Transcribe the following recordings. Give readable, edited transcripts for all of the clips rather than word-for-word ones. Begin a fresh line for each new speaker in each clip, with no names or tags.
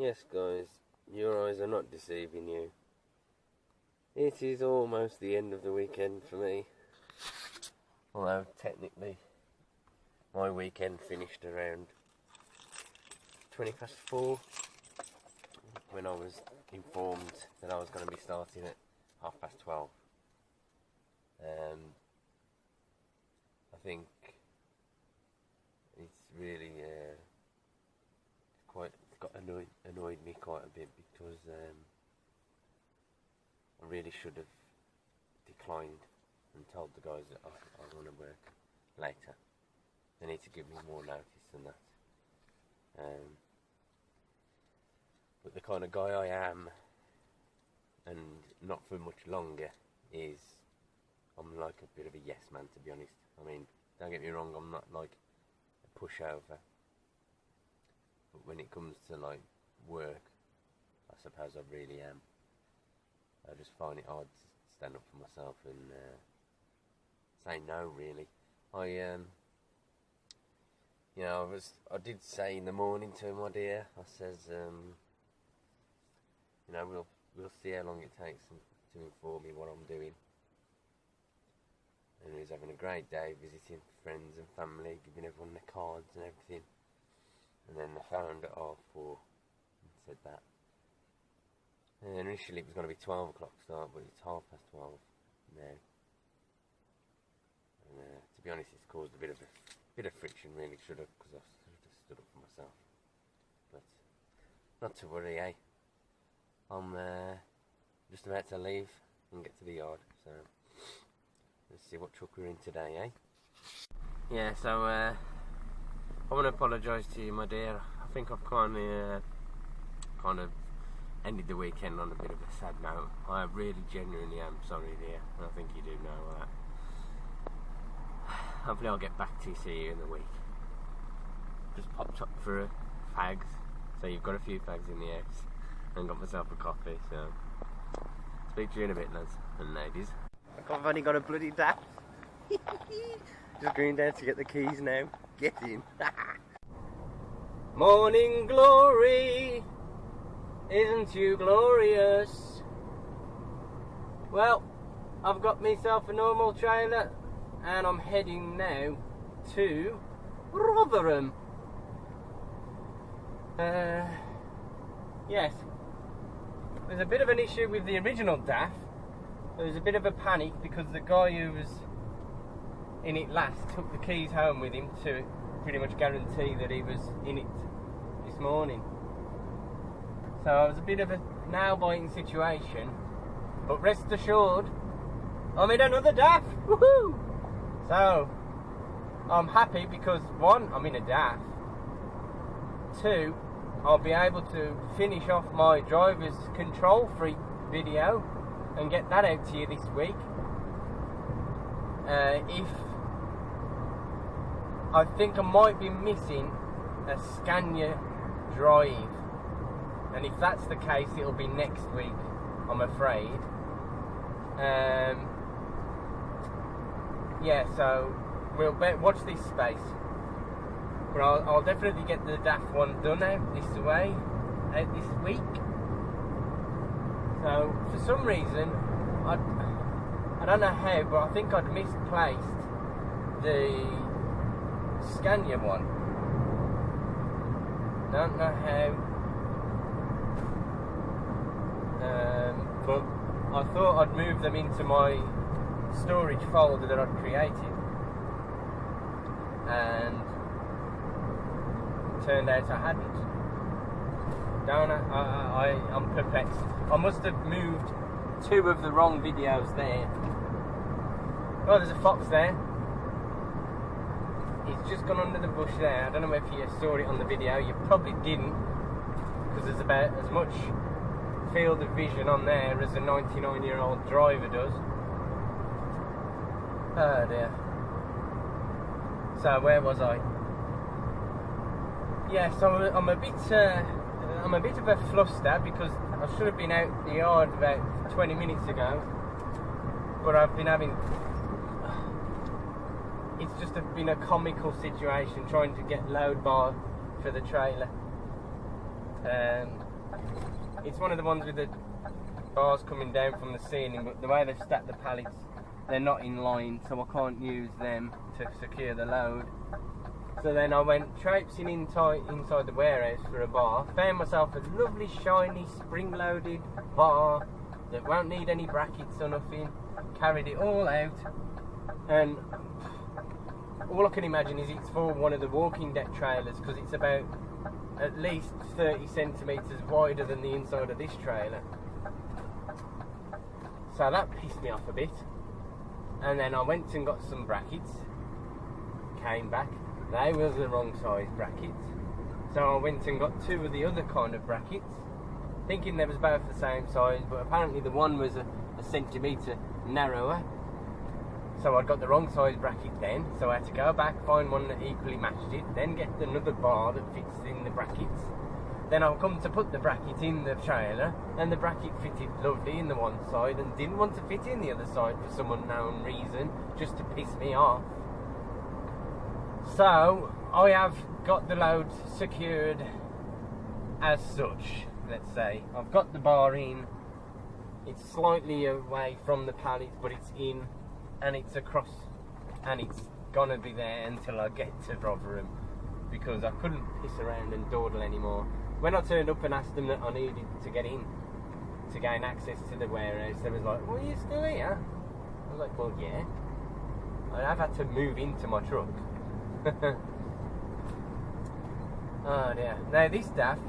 Yes, guys, your eyes are not deceiving you. It is almost the end of the weekend for me. Although, technically, my weekend finished around 4:20 when I was informed that I was going to be starting at 12:30. I think it's really annoyed me quite a bit because I really should have declined and told the guys that I want to work later. They need to give me more notice than that. But the kind of guy I am, and not for much longer, is I'm like a bit of a yes man, to be honest. I mean, don't get me wrong, I'm not like a pushover. But when it comes to like work, I suppose I really am. I just find it hard to stand up for myself and say no, really. I did say in the morning to my dear, I says, we'll see how long it takes to inform me what I'm doing. And he was having a great day, visiting friends and family, giving everyone their cards and everything. And then they found at 4:30 and said that. And initially it was going to be 12 o'clock start, but it's 12:30 now. And to be honest, it's caused a bit of friction, really, because I should have stood up for myself. But not to worry, eh? I'm just about to leave and get to the yard, so let's see what truck we're in today, eh? Yeah, so I want to apologise to you, my dear. I think I've kind of ended the weekend on a bit of a sad note. I really genuinely am sorry, dear, and I think you do know that. Hopefully I'll get back to see you in the week. Just popped up for fags, so you've got a few fags in the house, and got myself a coffee, so speak to you in a bit, lads and ladies. I've only got a bloody daft. Just going down to get the keys now. Get in. Morning glory, isn't you glorious? Well, I've got myself a normal trailer and I'm heading now to Rotherham. Yes, there's a bit of an issue with the original DAF. There was a bit of a panic because the guy who was in it last took the keys home with him to pretty much guarantee that he was in it this morning. So it was a bit of a nail-biting situation, but rest assured, I'm in another DAF. Woohoo! So I'm happy because 1, I'm in a DAF. 2, I'll be able to finish off my driver's control freak video and get that out to you this week. I think I might be missing a Scania drive, and if that's the case, it'll be next week, I'm afraid. Yeah, so we'll watch this space. But I'll definitely get the DAF one done out this week. So for some reason, I don't know how, but I think I'd misplaced the Scania one. Don't know how. But I thought I'd move them into my storage folder that I'd created, and it turned out I hadn't. I'm perplexed. I must have moved 2 of the wrong videos there. Oh, there's a fox there. He's just gone under the bush there. I don't know if you saw it on the video. You probably didn't, because there's about as much field of vision on there as a 99-year-old driver does. Oh dear. So where was I? Yeah, so I'm a bit of a fluster because I should have been out the yard about 20 minutes ago, but I've been having. It's just been a comical situation trying to get load bar for the trailer. It's one of the ones with the bars coming down from the ceiling, but the way they've stacked the pallets, they're not in line, so I can't use them to secure the load. So then I went traipsing inside the warehouse for a bar, found myself a lovely shiny spring-loaded bar that won't need any brackets or nothing, carried it all out, and all I can imagine is it's for one of the walking deck trailers, because it's about at least 30 centimetres wider than the inside of this trailer. So that pissed me off a bit. And then I went and got some brackets, came back, they was the wrong size brackets. So I went and got two of the other kind of brackets, thinking they was both the same size, but apparently the one was a centimetre narrower. So I got the wrong size bracket then, so I had to go back, find one that equally matched it, then get another bar that fits in the brackets. Then I'll come to put the bracket in the trailer, and the bracket fitted lovely in the one side and didn't want to fit in the other side for some unknown reason, just to piss me off. So I have got the load secured as such, let's say. I've got the bar in, it's slightly away from the pallet, but it's in, and it's across, and it's gonna be there until I get to Rotherham, because I couldn't piss around and dawdle anymore. When I turned up and asked them that I needed to get in to gain access to the warehouse, they was like, well, are you still here? I was like, well, yeah. I have had to move into my truck. Oh dear. Now this DAF,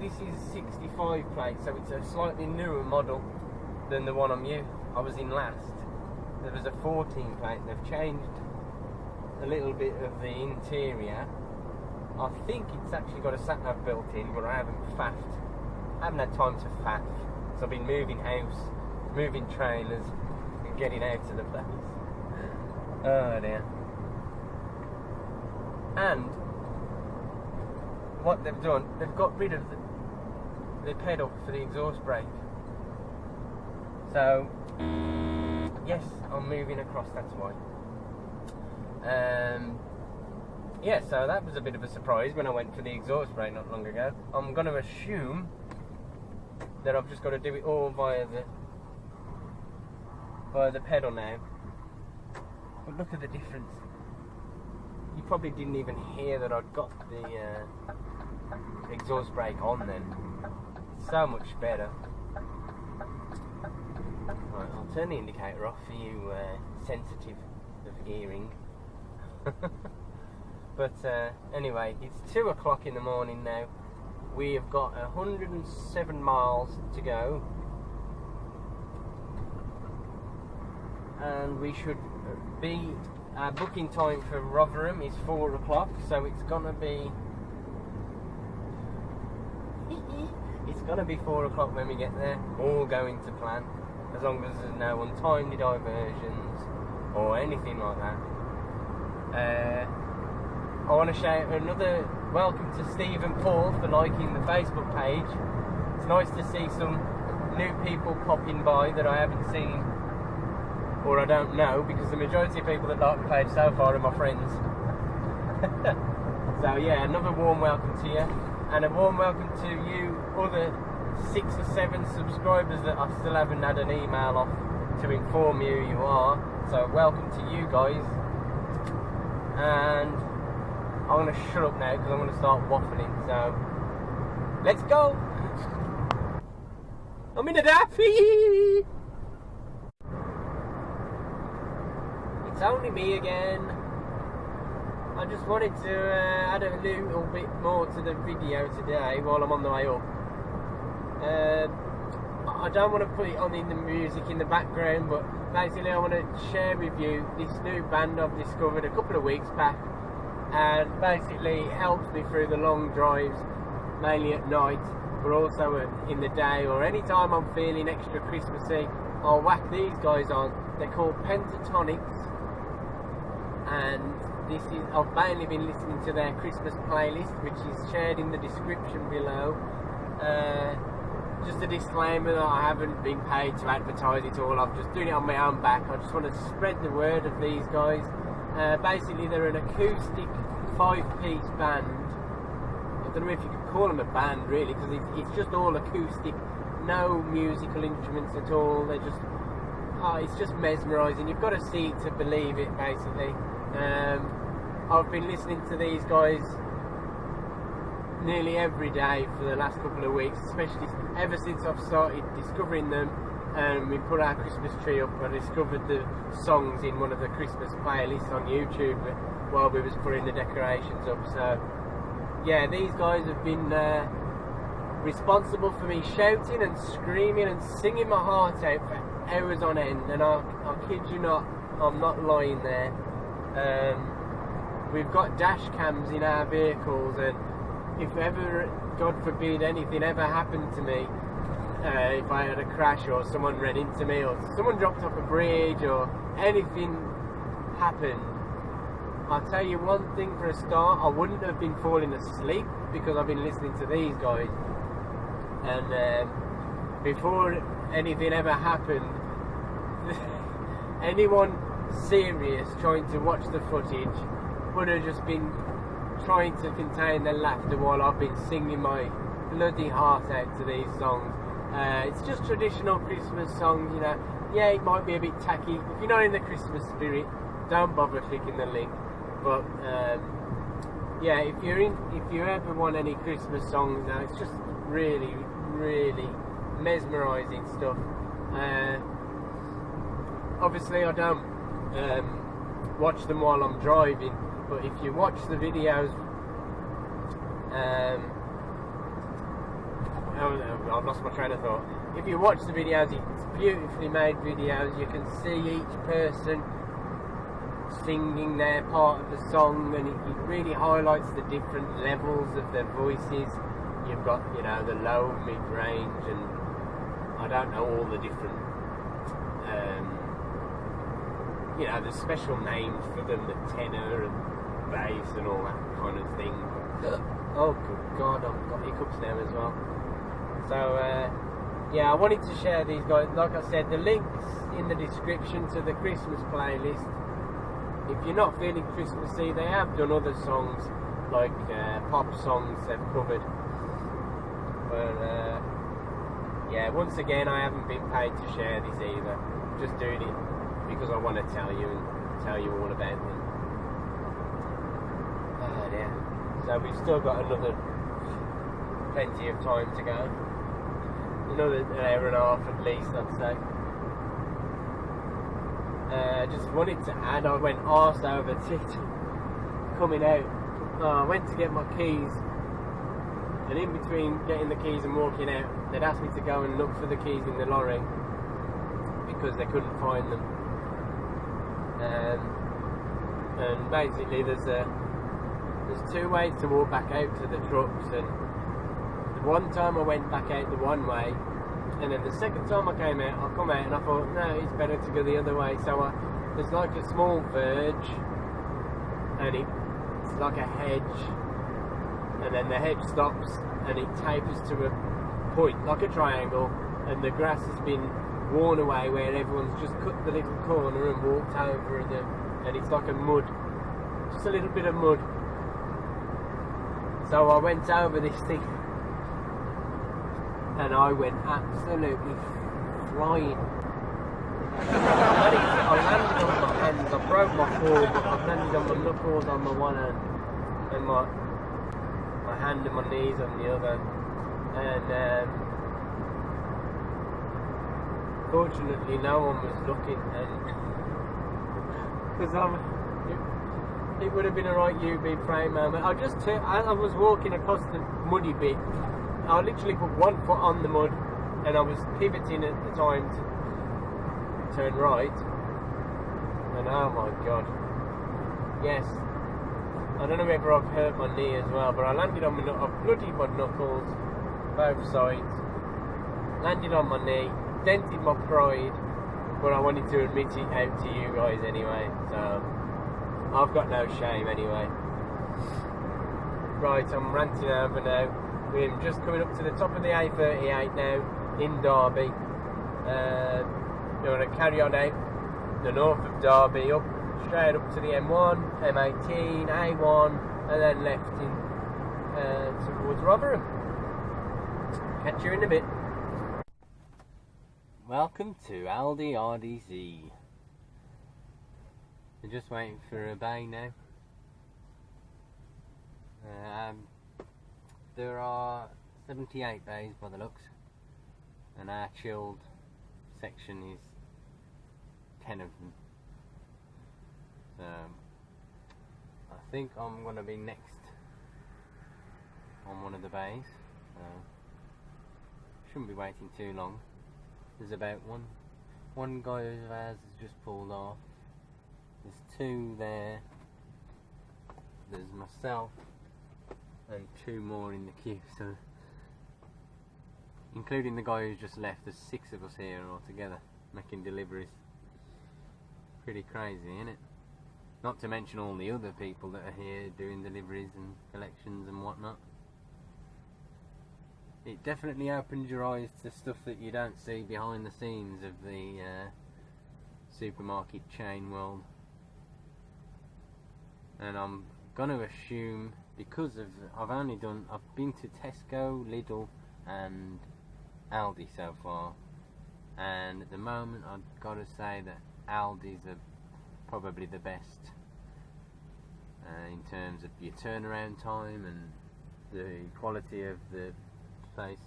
this is 65 plate, so it's a slightly newer model than the one I was in last. There was a 14 plate, and they've changed a little bit of the interior. I think it's actually got a sat-nav built in, but I haven't faffed. I haven't had time to faff. So I've been moving house, moving trailers, and getting out to the place. Oh dear. And what they've done, they've got rid of the pedal for the exhaust brake. So, yes, I'm moving across, that's why. Yeah, so that was a bit of a surprise when I went for the exhaust brake not long ago. I'm going to assume that I've just got to do it all via the pedal now. But look at the difference. You probably didn't even hear that I'd got the exhaust brake on then. It's so much better. Right, I'll turn the indicator off for you sensitive of hearing. But anyway, it's 2 o'clock in the morning now. We have got 107 miles to go, and we should be, our booking time for Rotherham is 4 o'clock, so it's gonna be it's gonna be 4 o'clock when we get there, all going to plan, as long as there's no untimely diversions or anything like that. I want to shout another welcome to Steve and Paul for liking the Facebook page. It's nice to see some new people popping by that I haven't seen, or I don't know, because the majority of people that like the page so far are my friends. So yeah, another warm welcome to you, and a warm welcome to you other 6 or 7 subscribers that I still haven't had an email off to inform you who you are. So welcome to you guys. And I'm going to shut up now because I'm going to start waffling, so let's go! I'm in a daffy! It's only me again. I just wanted to add a little bit more to the video today while I'm on the way up. I don't want to put it on in the music in the background, but basically I want to share with you this new band I've discovered a couple of weeks back, and basically it helps me through the long drives, mainly at night, but also in the day, or any time I'm feeling extra Christmassy. I'll whack these guys on. They're called Pentatonix, and this is, I've mainly been listening to their Christmas playlist, which is shared in the description below. Just a disclaimer that I haven't been paid to advertise it all, I'm just doing it on my own back. I just want to spread the word of these guys. Basically they're an acoustic 5-piece band don't know if you could call them a band really, because it's just all acoustic, no musical instruments at all. They're just, it's just mesmerising. You've got to see it to believe it, basically. I've been listening to these guys nearly every day for the last couple of weeks, especially ever since I've started discovering them. And we put our Christmas tree up. I discovered the songs in one of the Christmas playlists on YouTube while we was putting the decorations up. So yeah, these guys have been responsible for me shouting and screaming and singing my heart out for hours on end, and I kid you not, I'm not lying there. We've got dash cams in our vehicles, and if ever, God forbid, anything ever happened to me, if I had a crash or someone ran into me or someone dropped off a bridge or anything happened, I'll tell you one thing for a start, I wouldn't have been falling asleep because I've been listening to these guys. And before anything ever happened, anyone serious trying to watch the footage would have just been trying to contain their laughter while I've been singing my bloody heart out to these songs. It's just traditional Christmas songs, you know. Yeah, it might be a bit tacky. If you're not in the Christmas spirit, don't bother clicking the link. But yeah, if you ever want any Christmas songs now, it's just really, really mesmerising stuff. Obviously, I don't watch them while I'm driving, but if you watch the videos, I've lost my train of thought. If you watch the videos, it's beautifully made videos. You can see each person singing their part of the song, and it really highlights the different levels of their voices. You've got, you know, the low, mid-range, and I don't know all the different, you know, there's special names for them, the tenor and bass and all that kind of thing. Oh, good God, I've got hiccups now as well. So, yeah, I wanted to share these guys. Like I said, the links in the description to the Christmas playlist. If you're not feeling Christmassy, they have done other songs, like pop songs they've covered. But, yeah, once again, I haven't been paid to share this either. I'm just doing it because I want to tell you all about them. Yeah. So we've still got plenty of time to go. Another hour and a half at least, I'd say. Just wanted to add, I went arse over tit coming out. I went to get my keys, and in between getting the keys and walking out, they'd asked me to go and look for the keys in the lorry because they couldn't find them. And basically there's two ways to walk back out to the trucks, and one time I went back out the one way, and then the second time I come out and I thought, no, it's better to go the other way. So there's like a small verge, and it's like a hedge, and then the hedge stops and it tapers to a point, like a triangle, and the grass has been worn away where everyone's just cut the little corner and walked over them, and it's like a mud, just a little bit of mud. So I went over this thing, and I went absolutely flying. I landed on my hands, I broke my fall, but I landed on my knuckles on my one hand, and my hand and my knees on the other. And fortunately no one was looking, and because it would have been a right UB frame moment. As I was walking across the muddy bit, I literally put one foot on the mud, and I was pivoting at the time to turn right, and oh my God, yes, I don't know whether I've hurt my knee as well, but I landed on my bloody mud knuckles, both sides, landed on my knee, dented my pride, but I wanted to admit it out to you guys anyway, so I've got no shame anyway. Right, I'm ranting over now. We're just coming up to the top of the A38 now, in Derby. We're going to carry on out the north of Derby, straight up to the M1, M18, A1, and then left towards Rotherham. Catch you in a bit. Welcome to Aldi RDZ. We're just waiting for a bay now. There are 78 bays by the looks, and our chilled section is 10 of them. So I think I'm going to be next on one of the bays. Shouldn't be waiting too long. There's about one guy of ours has just pulled off. There's two there. There's myself and two more in the queue. So, including the guy who's just left, there's 6 of us here altogether making deliveries. Pretty crazy, isn't it? Not to mention all the other people that are here doing deliveries and collections and whatnot. It definitely opens your eyes to stuff that you don't see behind the scenes of the supermarket chain world. And I'm going to assume, because of I've been to Tesco, Lidl and Aldi so far, and at the moment I've got to say that Aldi's are probably the best in terms of your turnaround time and the quality of the place.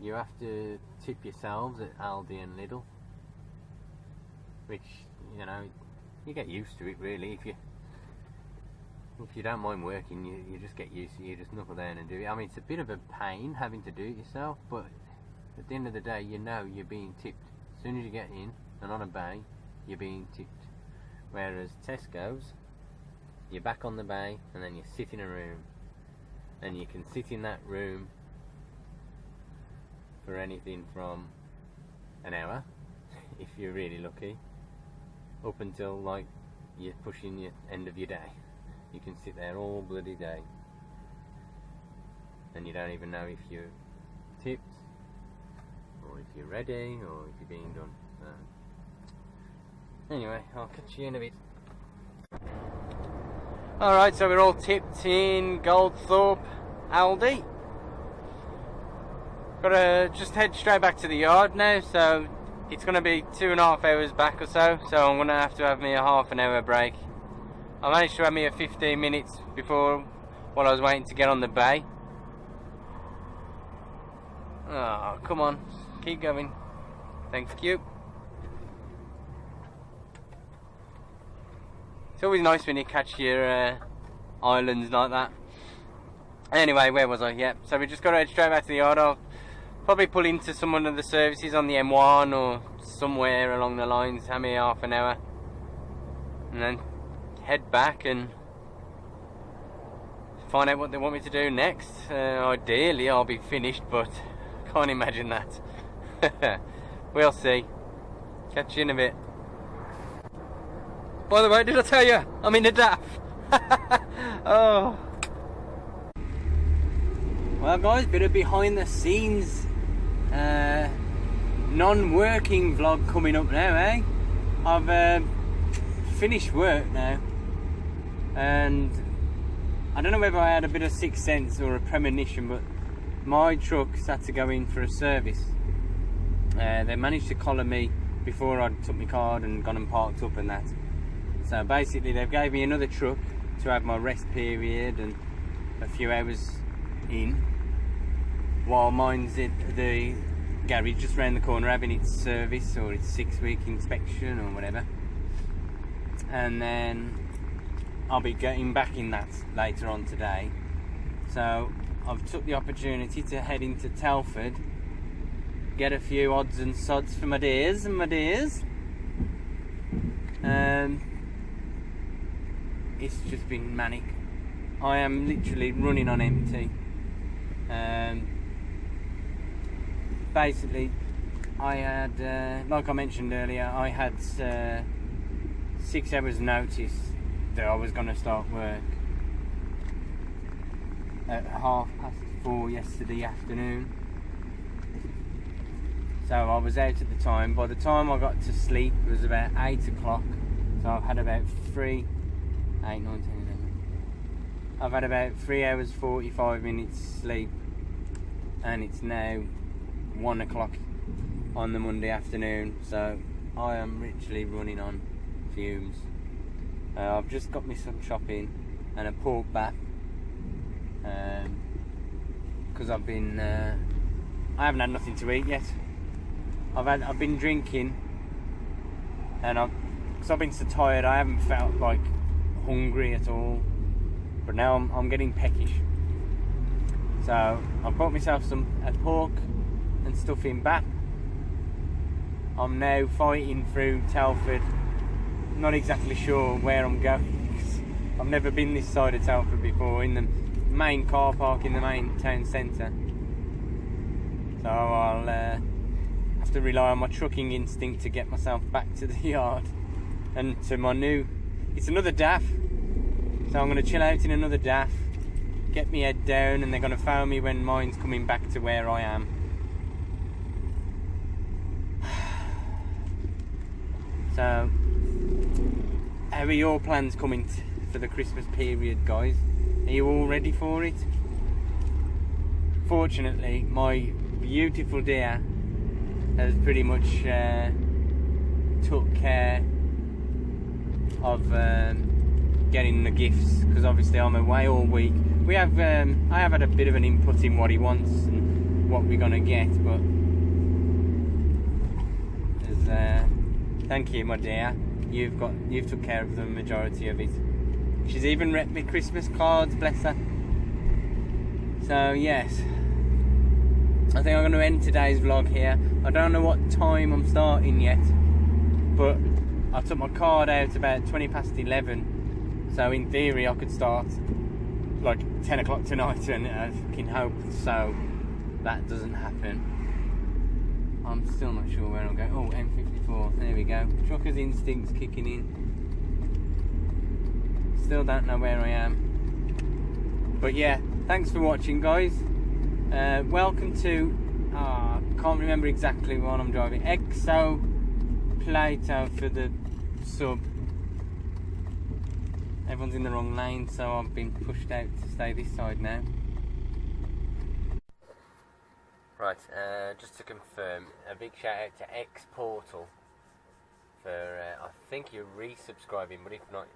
You have to tip yourselves at Aldi and Lidl, which, you know, you get used to it really. If you don't mind working, you just get used to it. You just knuckle down and do it. I mean, it's a bit of a pain having to do it yourself, but at the end of the day, you know you're being tipped. As soon as you get in and on a bay, you're being tipped. Whereas Tesco's, you're back on the bay and then you sit in a room, and you can sit in that room for anything from an hour if you're really lucky, up until like you're pushing the end of your day. You can sit there all bloody day and you don't even know if you're tipped or if you're ready or if you're being done. Anyway, I'll catch you in a bit. Alright, so we're all tipped in Goldthorpe, Aldi. Gotta just head straight back to the yard now, so it's gonna be 2.5 hours back or so, so I'm gonna have to have me a half an hour break. I managed to have me a 15 minutes before while I was waiting to get on the bay. Oh, come on, keep going. Thank you. It's always nice when you catch your islands like that. Anyway, where was I? Yeah, so we just got to head straight back to the yard. I'll probably pull into some of the services on the M1 or somewhere along the lines, have me half an hour, and then head back and find out what they want me to do next. Ideally I'll be finished, but can't imagine that. We'll see. Catch you in a bit. By the way, did I tell you I'm in a DAF? Oh. Well guys, bit of behind the scenes non-working vlog coming up now, eh? I've finished work now, and I don't know whether I had a bit of sixth sense or a premonition, but my truck's had to go in for a service. They managed to collar me before I took my card and gone and parked up and that. So basically they've gave me another truck to have my rest period and a few hours in, while mine's at the garage just round the corner having its service or its 6-week inspection or whatever. And then I'll be getting back in that later on today. So I've took the opportunity to head into Telford, get a few odds and sods for my dears and my dears. It's just been manic. I am literally running on empty. Basically, I had, like I mentioned earlier, I had 6 hours notice that I was going to start work at 4:30 yesterday afternoon. So I was out at the time. By the time I got to sleep, it was about 8 o'clock. So I've had about 3, 8, 9, 10, 11, I've had about 3 hours 45 minutes sleep, and it's now 1 o'clock on the Monday afternoon, so I am literally running on fumes. I've just got me some shopping and a pork bath, because I've been I haven't had nothing to eat yet. I've been drinking, and because I've been so tired, I haven't felt like hungry at all. But now I'm getting peckish. So I've bought myself a pork and stuffing back. I'm now fighting through Telford. Not exactly sure where I'm going, 'cause I've never been this side of Telford before, in the main car park in the main town centre. So I'll have to rely on my trucking instinct to get myself back to the yard and to my new... It's another DAF, so I'm going to chill out in another DAF, get my head down, and they're going to phone me when mine's coming back to where I am. So, how are your plans coming for the Christmas period, guys? Are you all ready for it? Fortunately, my beautiful dear has pretty much took care of getting the gifts, because obviously I'm away all week. I have had a bit of an input in what he wants and what we're gonna get, but thank you, my dear. You've took care of the majority of it. She's even read me Christmas cards, bless her. So yes, I think I'm going to end today's vlog here. I don't know what time I'm starting yet, but I took my card out about 20 past 11, so in theory I could start like 10 o'clock tonight, and I fucking hope so that doesn't happen. I'm still not sure where I'm going. Oh, M54, there we go. Trucker's instincts kicking in. Still don't know where I am. But yeah, thanks for watching, guys. Welcome to, can't remember exactly what I'm driving. Exo Plato for the sub. Everyone's in the wrong lane, so I've been pushed out to stay this side now. Right, just to confirm, a big shout out to X Portal for, I think you're resubscribing, but if not,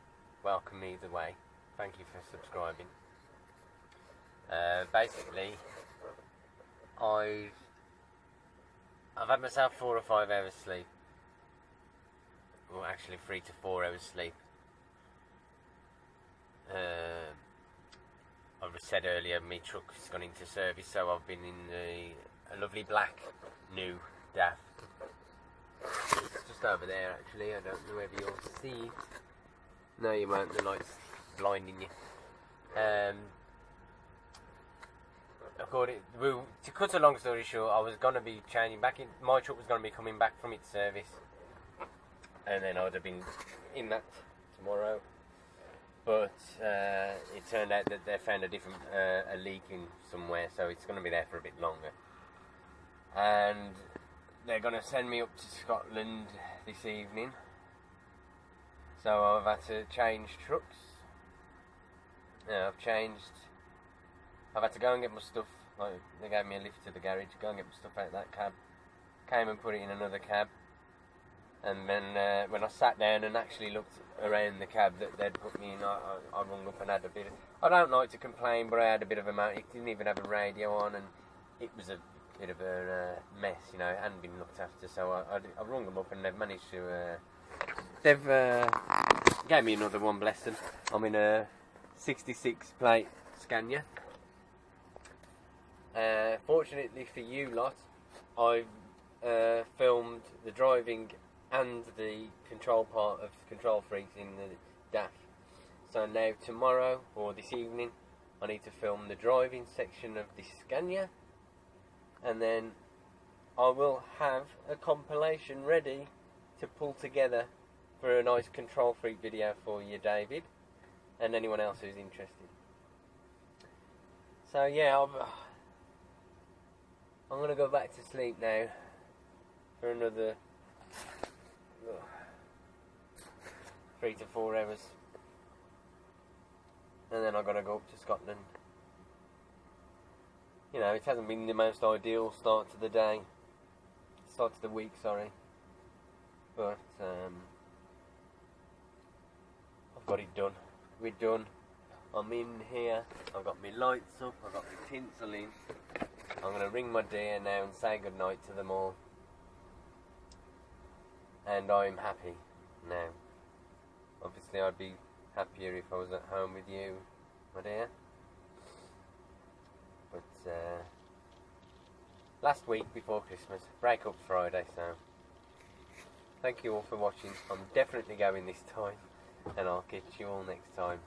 welcome either way. Thank you for subscribing. Basically, I've had myself 4 or 5 hours sleep. Well, actually 3 to 4 hours sleep. I said earlier, my truck's gone into service, so I've been in a lovely black new DAF. It's just over there, actually. I don't know whether you'll see. No, you won't. The light's blinding you. To cut a long story short, I was going to be changing back in. My truck was going to be coming back from its service, and then I would have been in that tomorrow. But it turned out that they found a leak in somewhere, so it's going to be there for a bit longer. And they're going to send me up to Scotland this evening, so I've had to change trucks. I've had to go and get my stuff. Like, they gave me a lift to the garage, go and get my stuff out of that cab. Came and put it in another cab. And then when I sat down and actually looked around the cab that they'd put me in, I rung up and had a bit of... I don't like to complain, but I had a bit of a mount. It didn't even have a radio on, and it was a bit of a mess, you know. It hadn't been looked after, so I rung them up, and they've managed to... They've gave me another one, bless them. I'm in a 66 plate Scania. Fortunately for you lot, I've filmed the driving and the control part of Control Freaks in the DAF. So now tomorrow, or this evening, I need to film the driving section of this Scania, and then I will have a compilation ready to pull together for a nice Control Freak video for you, David, and anyone else who's interested. So yeah, I'm going to go back to sleep now for another 3 to 4 hours. and then I've got to go up to Scotland. You know, it hasn't been the most ideal start to the day, start to the week, sorry, but I've got it done. We're done. I'm in here, I've got my lights up, I've got my tinsel in. I'm going to ring my dear now and say goodnight to them all. And I'm happy now. Obviously I'd be happier if I was at home with you, my dear. But last week before Christmas, break up Friday, so thank you all for watching. I'm definitely going this time, and I'll catch you all next time.